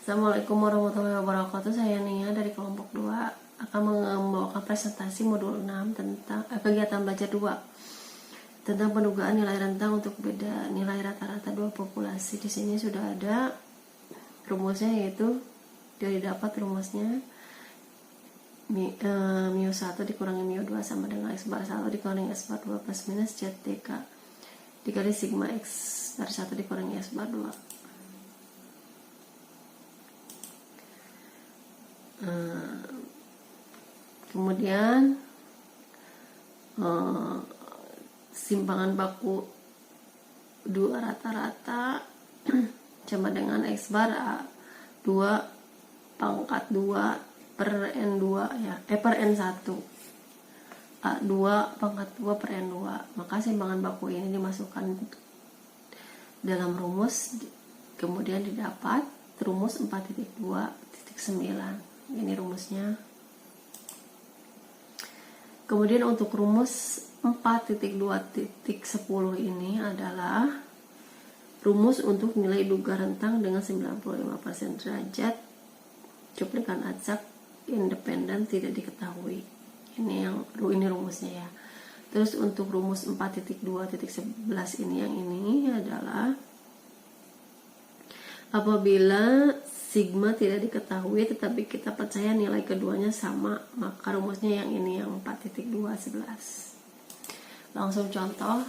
Assalamualaikum warahmatullahi wabarakatuh. Saya Nia dari kelompok 2 akan membawakan presentasi modul 6 tentang kegiatan belajar 2 tentang pendugaan nilai rentang untuk beda nilai rata-rata dua populasi. Di sini sudah ada rumusnya, yaitu dari dapat rumusnya mu 1 dikurangi mu 2 sama dengan x bar 1 dikurangi x bar 2 plus minus ZTK dikali sigma x bar 1 dikurangi x bar 2. Kemudian simpangan baku 2 rata-rata sama dengan x bar 2 pangkat 2 per n2 ya, per n1 A2 pangkat 2 per n2. Maka simpangan baku ini dimasukkan dalam rumus, kemudian didapat rumus 4.2.9. Ini rumusnya. Kemudian untuk rumus 4.2.10 ini adalah rumus untuk nilai duga rentang dengan 95% derajat cuplikan acak independen tidak diketahui. Ini rumusnya ya. Terus untuk rumus 4.2.11 ini, yang ini adalah apabila sigma tidak diketahui tetapi kita percaya nilai keduanya sama, maka rumusnya yang ini, yang 4.211. Langsung contoh.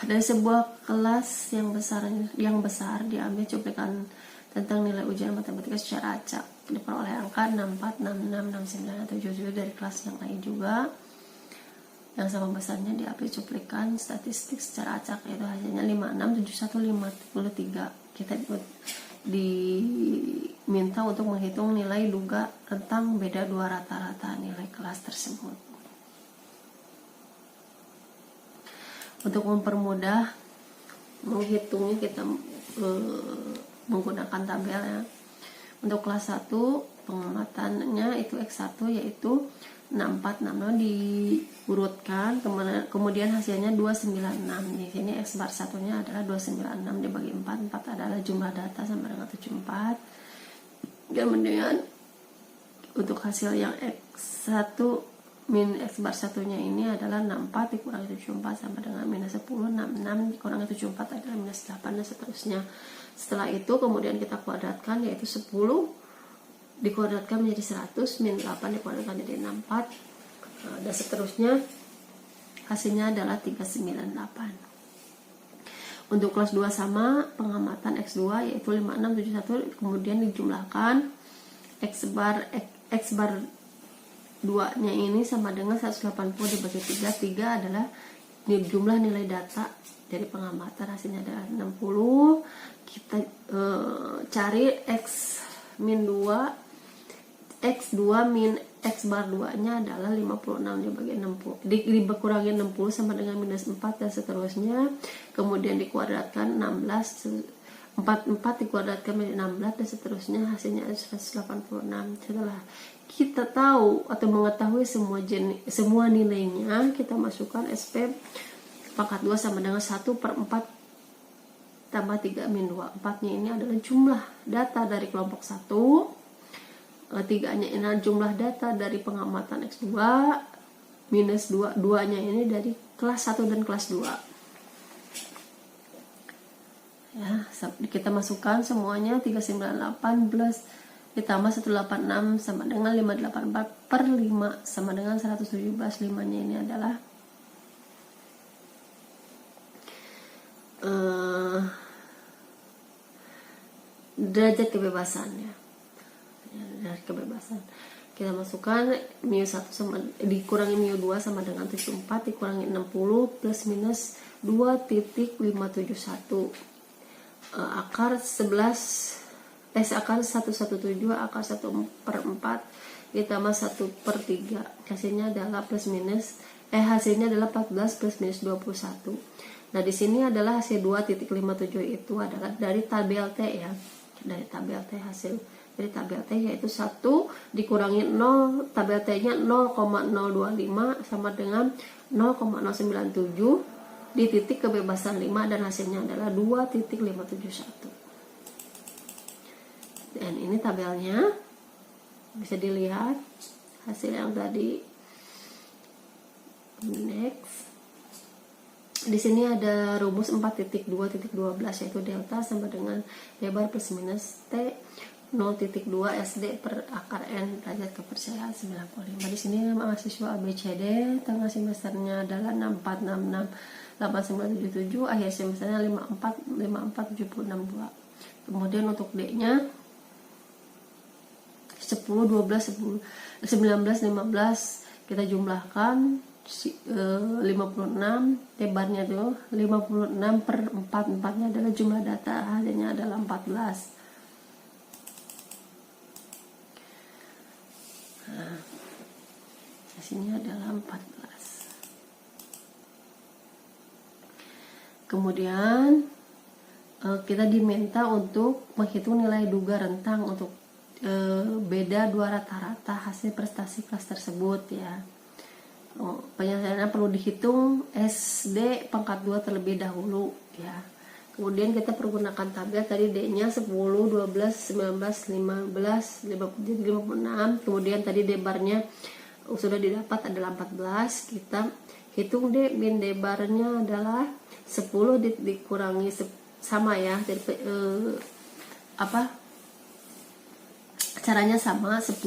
Dari sebuah kelas yang besar diambil cuplikan tentang nilai ujian matematika secara acak, diperoleh angka 64, 66, 69 atau 77 dari kelas yang lain juga yang sama besarnya diambil cuplikan statistik secara acak, yaitu hasilnya 56, 71, 53. Kita diminta untuk menghitung nilai duga rentang beda dua rata-rata nilai kelas tersebut. Untuk mempermudah menghitungnya, kita menggunakan tabel ya. Untuk kelas 1 pengamatannya itu X1 yaitu 64, 60 diurutkan, kemudian hasilnya 296. Di sini X bar satunya adalah 296 dibagi 4, 4 adalah jumlah data sama dengan 74. Kemudian untuk hasil yang X1 min X bar satunya ini adalah 64 dikurangi 74 sama dengan minus 10, 66 dikurangi 74 adalah minus 8 dan seterusnya. Setelah itu kemudian kita kuadratkan, yaitu 10 dikuadratkan menjadi 100 min 8 dikuadratkan menjadi 64 dan seterusnya. Hasilnya adalah 398. Untuk kelas 2 sama pengamatan X2 yaitu 5671, kemudian dijumlahkan X bar 2 nya ini sama dengan 180 dibagi 3 adalah jumlah nilai data dari pengamatan, hasilnya adalah 60. Kita cari X min 2, X2 min X bar 2 nya adalah 56 dibagi 60 dikurangi 60 sama dengan minus 4 dan seterusnya. Kemudian dikuadratkan 16, 44 dikuadratkan menjadi 16 dan seterusnya, hasilnya 186. Setelah kita tahu atau mengetahui semua nilainya, kita masukkan SP pangkat 2 sama dengan 1/4 tambah 3 min 2. 4 nya ini adalah jumlah data dari kelompok 1, 3 nya ini adalah jumlah data dari pengamatan X2, minus 2 nya ini dari kelas 1 dan kelas 2 ya. Kita masukkan semuanya, 398 plus ditambah 186 sama dengan 584 per 5 sama dengan 117. 5 nya ini adalah derajat kebebasannya. Dari kebebasan kita masukkan mu 1 sama dikurangi mu 2 sama dengan 74 dikurangi 60 plus minus 2.571 akar 11 akar 117 akar 1/4 ditambah 1/3. Hasilnya adalah hasilnya adalah 14 plus minus 21. Nah, di sini adalah hasil 2.57 itu adalah dari tabel T ya. Dari tabel T hasil dari tabel T yaitu 1 dikurangi 0, tabel T nya 0,025 sama dengan 0,097 di titik kebebasan 5 dan hasilnya adalah 2.571. Dan ini tabelnya, bisa dilihat hasil yang tadi. Next, di sini ada rumus 4.2.12 yaitu delta sama dengan D bar plus minus T 0.2 SD per akar N derajat kepercayaan 95. Di sini mahasiswa ABCD tengah semesternya adalah 64668977, akhir semesternya 54547662. Kemudian untuk D-nya 10, 12, 10, 19, 15 kita jumlahkan 56, lebarnya tuh 56 per 4, 4 nya adalah jumlah data, hasilnya adalah 14. Nah, hasilnya adalah 14. Kemudian kita diminta untuk menghitung nilai duga rentang untuk beda dua rata-rata hasil prestasi kelas tersebut ya. Penyelesaiannya perlu dihitung SD pangkat 2 terlebih dahulu ya. Kemudian kita pergunakan tabel tadi D-nya 10, 12, 19, 15, 56. Kemudian tadi D-barnya sudah didapat adalah 14. Kita hitung D min D-barnya adalah 10 dikurangi sama ya. Jadi caranya sama, 10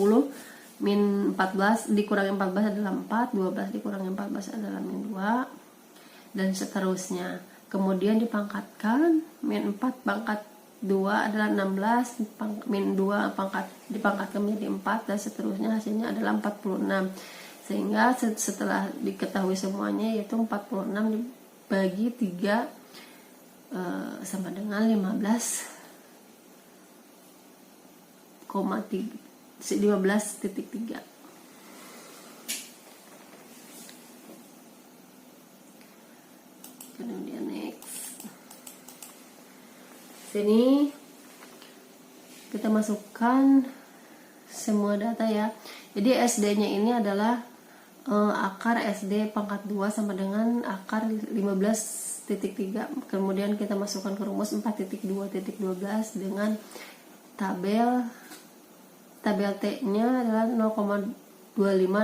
min 14 dikurangi 14 adalah 4, 12 dikurangi 14 adalah min 2, dan seterusnya. Kemudian dipangkatkan, min 4 pangkat 2 adalah 16, min 2 dipangkatkan menjadi 4, dan seterusnya, hasilnya adalah 46. Sehingga setelah diketahui semuanya, yaitu 46 dibagi 3 sama dengan 15,3. Kemudian next, sini kita masukkan semua data ya. Jadi SD-nya ini adalah akar SD pangkat 2 sama dengan akar 15.3. Kemudian kita masukkan ke rumus 4.2.12 dengan tabel T-nya adalah 0,25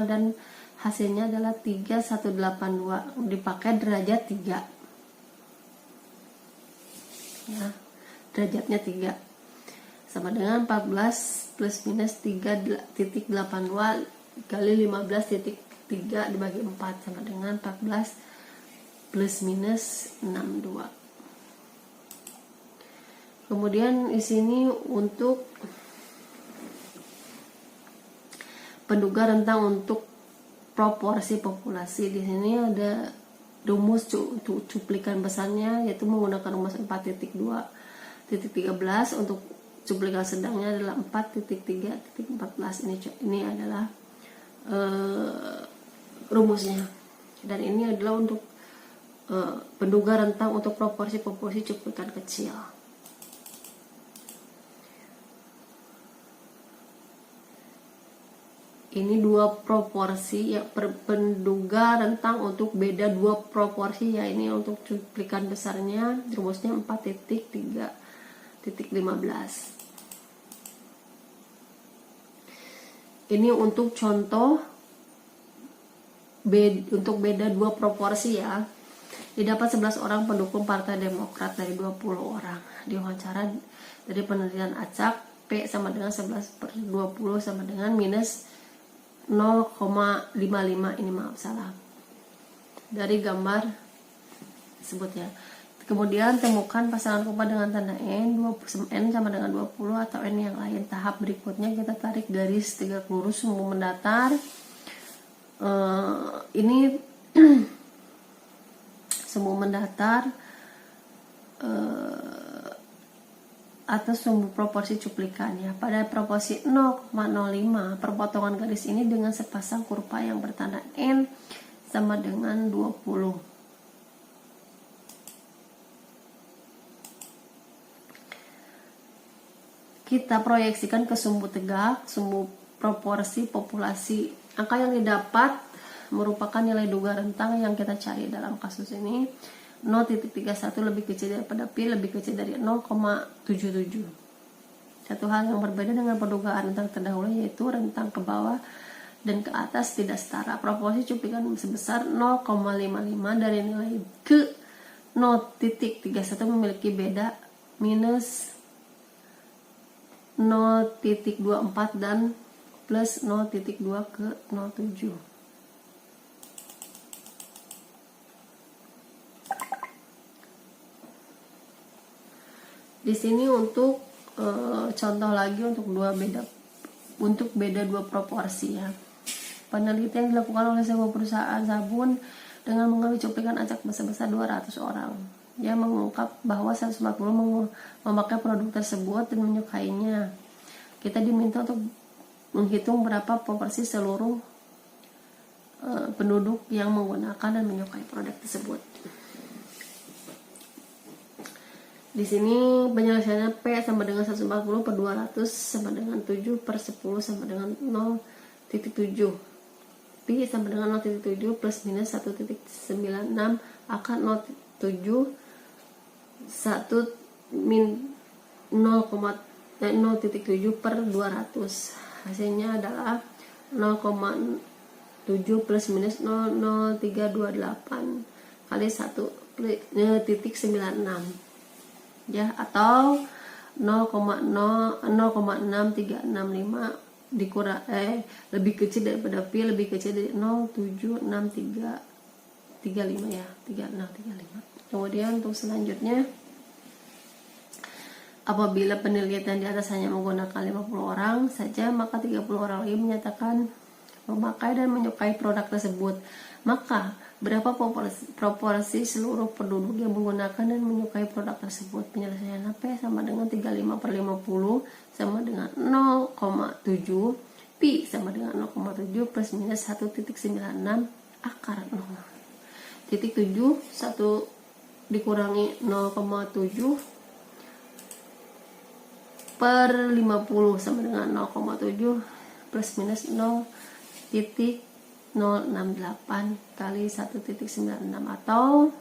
dan hasilnya adalah 3182, dipakai derajat 3 ya, derajatnya 3 sama dengan 14 plus minus 3.82 kali 15.3 dibagi 4 sama dengan 14 plus minus 62. Kemudian di sini untuk penduga rentang untuk proporsi populasi, di sini ada rumus cuplikan besarnya, yaitu menggunakan rumus 4.2.13. Untuk cuplikan sedangnya adalah 4.3.14. Ini adalah rumusnya, dan ini adalah untuk penduga rentang untuk proporsi cuplikan kecil. Ini dua proporsi ya, penduga rentang untuk beda dua proporsi ya. Ini untuk cuplikan besarnya rumusnya 4.3.15. Ini untuk contoh untuk beda dua proporsi ya. Didapat 11 orang pendukung Partai Demokrat dari 20 orang. Diwawancara dari penelitian acak, P sama dengan 11 per 20 sama dengan minus 0,55. Ini maaf salah dari gambar tersebut ya. Kemudian temukan pasangan kompa dengan tanda N sama dengan 20 atau N yang lain. Tahap berikutnya kita tarik garis tegak lurus sumbu mendatar. Ini sumbu mendatar atas sumbu proporsi cuplikannya. Pada proporsi 0,05, perpotongan garis ini dengan sepasang kurva yang bertanda N sama dengan 20. Kita proyeksikan ke sumbu tegak, sumbu proporsi populasi. Angka yang didapat merupakan nilai duga rentang yang kita cari dalam kasus ini. 0.31 lebih kecil daripada pi lebih kecil dari 0,77. Satu hal yang berbeda dengan perdugaan rentang terdahulu, yaitu rentang ke bawah dan ke atas tidak setara. Proporsi cuplikan sebesar 0,55 dari nilai ke 0.31 memiliki beda minus 0.24 dan plus 0.2 ke 0,7. Di sini untuk contoh lagi untuk beda dua proporsi ya. Penelitian dilakukan oleh sebuah perusahaan sabun dengan mengambil cuplikan acak sebesar 200 orang. Dia mengungkap bahwa 140 memakai produk tersebut dan menyukainya. Kita diminta untuk menghitung berapa proporsi seluruh penduduk yang menggunakan dan menyukai produk tersebut. Di sini penyelesaiannya P sama dengan 140 per 200 sama dengan 7 per 10 sama dengan 0.7. Pi sama dengan 0.7 plus minus 1.96 akan 0.7 0.7 per 200. Hasilnya adalah 0,7 plus minus 0,0328 kali 1.96 ya, atau 0,06365 dikurang lebih kecil daripada pi lebih kecil dari 0,76335 ya, 3635. Kemudian untuk selanjutnya, apabila penelitian di atas hanya menggunakan 50 orang saja, maka 30 orang lagi menyatakan memakai dan menyukai produk tersebut. Maka berapa proporsi seluruh penduduk yang menggunakan dan menyukai produk tersebut? Penyelesaian P sama dengan 35 per 50 sama dengan 0,7. Pi sama dengan 0,7 plus minus 1.96 akar 0.7 1 dikurangi 0,7 per 50 sama dengan 0,7 plus minus 0.068 kali 1.96 atau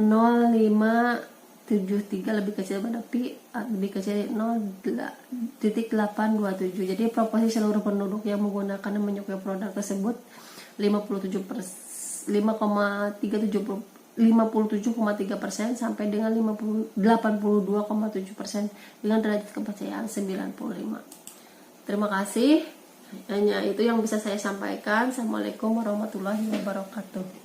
0,573 lebih kecil daripada pi lebih kecil dari 0.827. Jadi proporsi seluruh penduduk yang menggunakan dan menyukai produk tersebut 57,3% sampai dengan 82,7% dengan derajat kepercayaan 95. Terima kasih. Hanya itu yang bisa saya sampaikan. Assalamualaikum warahmatullahi wabarakatuh.